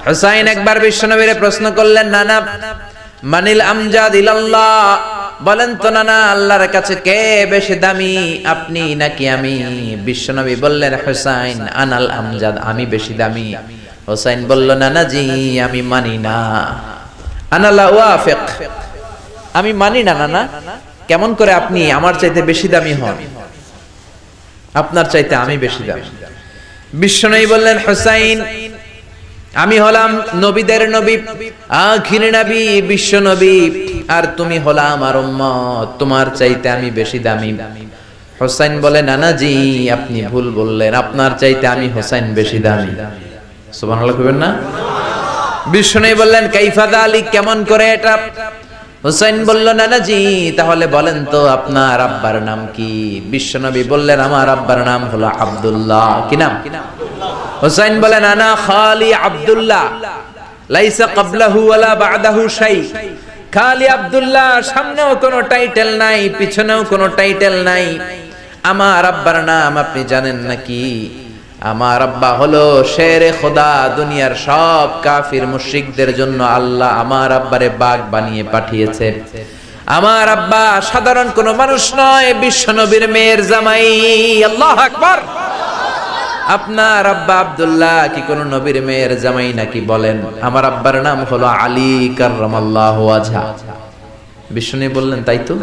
হুসাইন একবার বিশ্বনবীরে প্রশ্ন করলেন, নানা মানিল আমজাদ ইলাল্লাহ, বলেন তো নানা আল্লাহর কাছে কে বেশি দামি, আপনি নাকি আমি? বিশ্বনবী বললেন, হুসাইন আনাল আমজাদ, আমি বেশি দামি। হুসাইন বলল, নানা জি আমি মানি না, আনা লা ওয়াফিক, আমি মানি না নানা। কেমন করে আপনি আমার চাইতে বেশি দামি হন? আপনার চাইতে আমি বেশি দামি। বিশ্বনবী বললেন, হুসাইন আমি হলাম নবীদের নবী, আখির নবী, বিশ্ব নবী, আর তুমি হলা আমার উম্মত, তোমার চাইতে আমি বেশি দামি। হুসাইন বলে, নানা জি আপনি ভুল বললেন, আপনার চাইতে আমি হুসাইন বেশি দামি। সুবহানাল্লাহ কইবেন না? বিশ্বনবী বললেন, কাইফা যালিক, কেমন করে এটা? হুসাইন বলল, নানা জি তাহলে বলেন তো আপনার আব্বার নাম কি? বিশ্বনবী বললেন, আমার আব্বার নাম হলো আব্দুল্লাহ। কি নাম? হুসাইন বলেন, আনা খালি আব্দুল্লাহ, লাইসা ক্বাবলাহু ওয়ালা বা'দাহু শাই। খালি আব্দুল্লাহ, সামনেও কোনো টাইটেল নাই, পিছনেও কোনো টাইটেল নাই। আমার আব্বার নাম আপনি জানেন নাকি? আমার আব্বা হলো শেরে খোদা, দুনিয়ার সব কাফির মুশরিকদের জন্য আল্লাহ আমার আব্বারে বাগ বানিয়ে পাঠিয়েছে। আমার আব্বা সাধারণ কোনো মানুষ নয়, বিশ্বনবীর মেয়ের জামাই। আল্লাহু আকবার। আপনার আব্বা আব্দুল্লাহ কি কোন নবীর মেয়ের জামাই নাকি? বলেন। আমার আব্বার নাম হলো আলী কাররামাল্লাহু ওয়াজহা। বিশ্বনবী বললেন, তাই তো,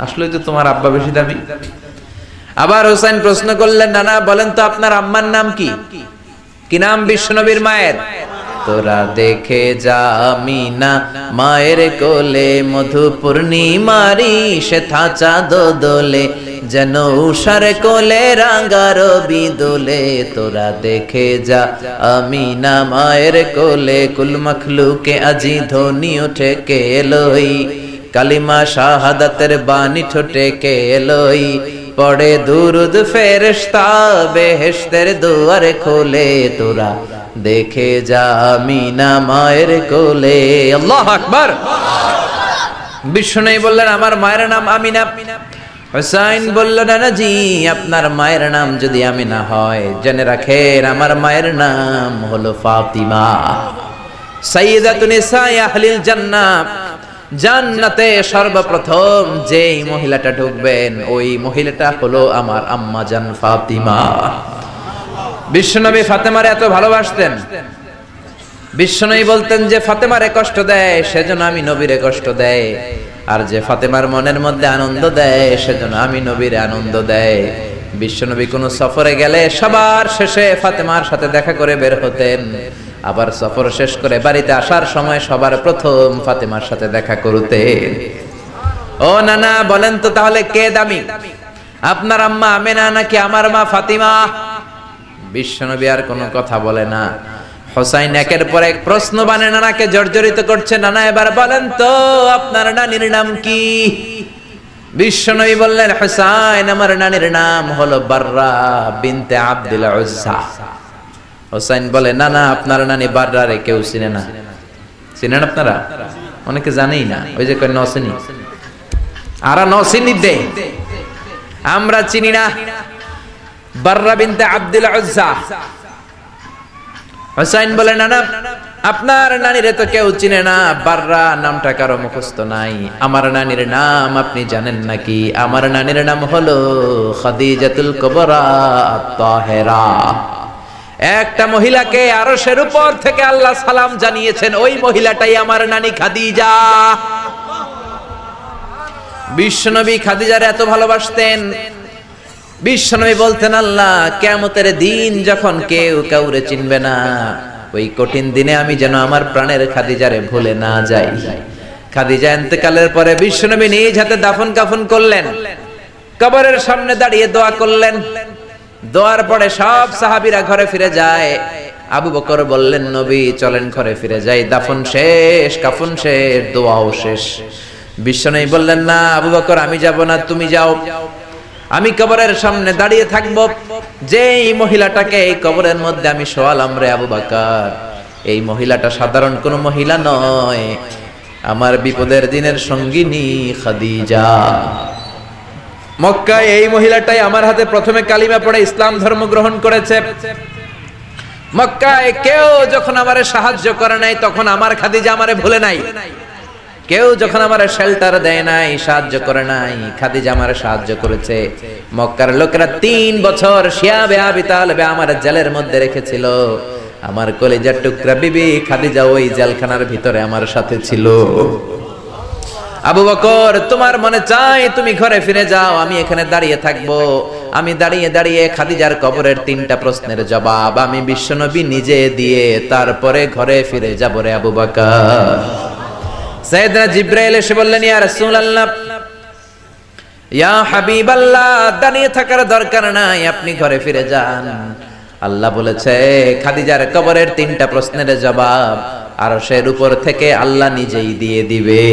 আসলে তো তোমার আব্বা বেশি দামি। আবার হুসাইন প্রশ্ন করলেন, নানা বলেন তো আপনার আম্মার নাম কি? কি নাম বিশ্বনবীর মায়ের? তোরা দেখে যা আমিনা মায়ের কোলে, মধু পূর্ণিমারি শ্বেতা চাঁদ দোলে, যেন উষার কোলে রাঙা রবি দোলে। তোরা দেখে যা আমিনা মায়ের কোলে, কুল মখলুকে আজি ধ্বনি ওঠে কে এলোই, কালিমা শাহাদাতের বাণী ঠোঁটে কে এলোই, পড়ে দুরুদ ফেরেশতা বেহেশতের দুয়ার খোলে। তোরা দেখে যা আমিনা মায়ের কোলে। আল্লাহু আকবার। বিশ্বনবী বললেন, আমার মায়ের নাম আমিনা। হুসাইন বলল, নানা জি আপনার মায়ের নাম যদি আমিনা হয়, জেনে রাখেন আমার মায়ের নাম হলো ফাতিমা, সাইয়্যিদাতুন নিসাই আহলিল জান্নাহ। জান্নাতে সর্বপ্রথম যেই মহিলাটা ঢুকবেন, ওই মহিলাটা হলো আমার আম্মা জান ফাতিমা। বিশ্বনবী ফাতেমারে এত ভালোবাসতেন, বিশ্বনবী বলতেন যে ফাতেমারে কষ্ট দেয় সেজন্য আমি নবীরে কষ্ট দেয়, আর যে ফাতেমার মনের মধ্যে আনন্দ দেয় সেজন্য আমি নবীরে আনন্দ দেয়। বিশ্বনবী কোনো সফরে গেলে সবার শেষে ফাতেমার সাথে দেখা করে বের হতেন, আবার সফর শেষ করে বাড়িতে আসার সময় সবার প্রথম ফাতেমার সাথে দেখা করতেন। ও নানা বলেন তো তাহলে কে দামি, আপনার আম্মা আমেনা নাকি আমার মা ফাতিমা? বিশ্বনবী আর কোনো কথা বলে না। হুসাইন একের পর এক প্রশ্ন বানে নানাকে জর্জরিত করছে। নানা এবার বলেন তো আপনার নানির নাম কি? বিশ্বনবী বললেন, হুসাইন আমার নানির নাম হলো বাররা বিনতে আব্দুল উজ্জা। হুসাইন বলে, নানা আপনার নানি বাররা রে কেউ চিনে না। চিনেন আপনারা? অনেকে জানেই না, ওই যে কয় নসিনি, আরা নসিনি দে, আমরা চিনি না বাররা বিনতে আব্দুল উজ্জা। হুসাইন বলে, নানা আপনার নানিরে তো কেউ চিনে না, বাররা নামটা কারো মুখস্থ নাই। আমার নানির নাম আপনি জানেন নাকি? আমার নানির নাম হলো খাদিজাতুল কুবরা আত-তাহেরা। একটা মহিলাকে আরশের উপর থেকে আল্লাহ সালাম জানিয়েছেন, ওই মহিলাটাই আমার নানি খাদিজা। বিশ্বনবী খাদিজারে এত ভালোবাসতেন, বিশ্বনবী বলতেন, আল্লাহ কিয়ামতের দিন যখন কেউ কাউরে চিনবে না, ওই কঠিন দিনে আমি যেন আমার প্রাণের খাদিজারে ভুলে না যাই। খাদিজা ইন্তেকালের পরে বিশ্বনবী নিজ হাতে দাফন কাফন করলেন, কবরের সামনে দাঁড়িয়ে দোয়া করলেন। দোয়ার পরে সব সাহাবীরা ঘরে ফিরে যায়। আবু বকর বললেন, নবী চলেন ঘরে ফিরে যাই, দাফন শেষ, কাফন শেষ, দোয়াও শেষ। বিশ্বনবী বললেন, না আবু বকর আমি যাব না, তুমি যাও, আমি কবরের সামনে দাঁড়িয়ে থাকবো। যেই মহিলাটাকে এই কবরের মধ্যে আমি শোয়ালাম রে আবু বকর, এই মহিলাটা সাধারণ কোনো মহিলা নয়, আমার বিপদের দিনের সঙ্গিনী খাদিজা। মক্কায় এই মহিলাটাই আমার হাতে প্রথমে কালিমা পড়ে ইসলাম ধর্ম গ্রহণ করেছে। মক্কায় কেউ যখন আমারে সাহায্য করে নাই তখন আমার খাদিজা আমারে ভুলে নাই। কেউ যখন আমারে শেল্টার দেয় নাই, সাহায্য করে নাই, খাদিজা আমারে সাহায্য করেছে। মক্কার লোকেরা 3 বছর শিয়াবে আবি তালেবে আমার জেলের মধ্যে রেখেছিল। আমার কলিজার টুকরা বিবি খাদিজা ওই জেলখানার ভিতরে আমার সাথে ছিল। আবু বকর, তোমার মনে চায় তুমি ঘরে ফিরে যাও, আমি এখানে দাঁড়িয়ে থাকবো। আমি দাঁড়িয়ে দাঁড়িয়ে খাদিজার কবরের 3টা প্রশ্নের জবাব আমি বিশ্বনবী নিজে দিয়ে তারপরে ঘরে ফিরে যাব রে আবু বকর। সাইয়েদনা জিবরাইল এসে বললেন, ইয়া রাসূলুল্লাহ, ইয়া হাবিবাল্লাহ, দাঁড়িয়ে থাকার দরকার নাই, আপনি ঘরে ফিরে যান। আল্লাহ বলেছে খাদিজার কবরের 3টা প্রশ্নের জবাব আরশের উপর থেকে আল্লাহ নিজেই দিয়ে দিবে।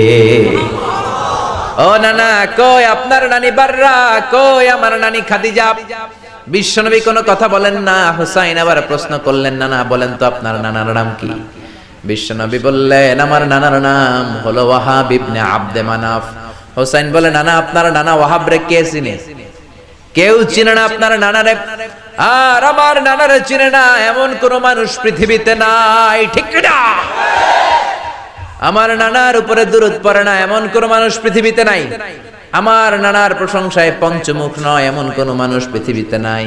ও নানা, কই আপনার নানি বাররা, কই আমার নানি খাদিজা? বিশ্বনবী কোনো কথা বলেন না। হুসাইন আবার প্রশ্ন করলেন, নানা বলেন তো আপনার নানার নাম কি? বিশ্বনবী বললেন, আমার নানার নাম হলো ওয়াহাব ইবনে আব্দে মানাফ। হুসাইন বলে, নানা আপনার নানা ওয়াহাব রে কে চিনে? কেউ চিনে না আপনার নানারে। আর আমার নানারে চিনে না এমন কোন মানুষ পৃথিবীতে নাই, ঠিক না? আমার নানার উপরে দুরূদ পড়ে না এমন কোন মানুষ পৃথিবীতে নাই। আমার নানার প্রশংসায় পঞ্চমুখ নয় এমন কোন মানুষ পৃথিবীতে নাই।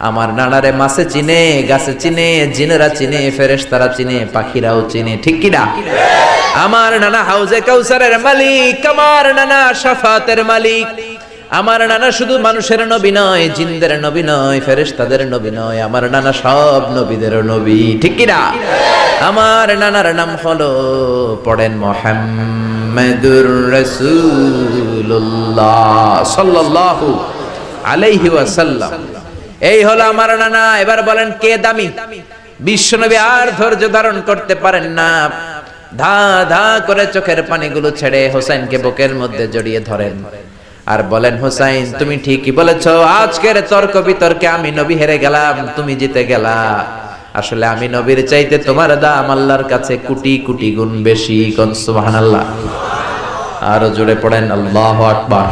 আমার নানারে মাছে চিনে, গাছে চিনে, জিনেরা চিনে, ফেরেশতারা চিনে, পাখিরাও চিনে, ঠিক কি না? আমার নানা হাউজে কাউসারের মালিক, আমার নানা শাফাতের মালিক। আমার নানা শুধু মানুষের নবী নয়, জিনদের নবী নয়, ফেরেশতাদের নবী নয়, আমার নানা সব নবীদের নবী, ঠিক কি না? আমার নানার নাম হলো, পড়েন, মুহাম্মাদুর রাসূলুল্লাহ সাল্লাল্লাহু আলাইহি ওয়াসাল্লাম। এই হলো আমার নানা। এবার বলেন কে দামি? বিশ্বনবী আর ধৈর্য ধারণ করতে পারেন না, ধা ধা করে চোখের পানিগুলো ছেড়ে হোসেনকে বুকের মধ্যে জড়িয়ে ধরেন আর বলেন, হোসাইন তুমি ঠিকই বলেছ, আজকের তর্ক বিতর্কে আমি নবী হেরে গেলাম, তুমি জিতে গেলা। আসলে আমি নবীর চাইতে তোমার দাম আল্লাহর কাছে কোটি কোটি গুণ বেশি। কোন সুবহানাল্লাহ। আরো জোরে পড়েন আল্লাহু আকবার।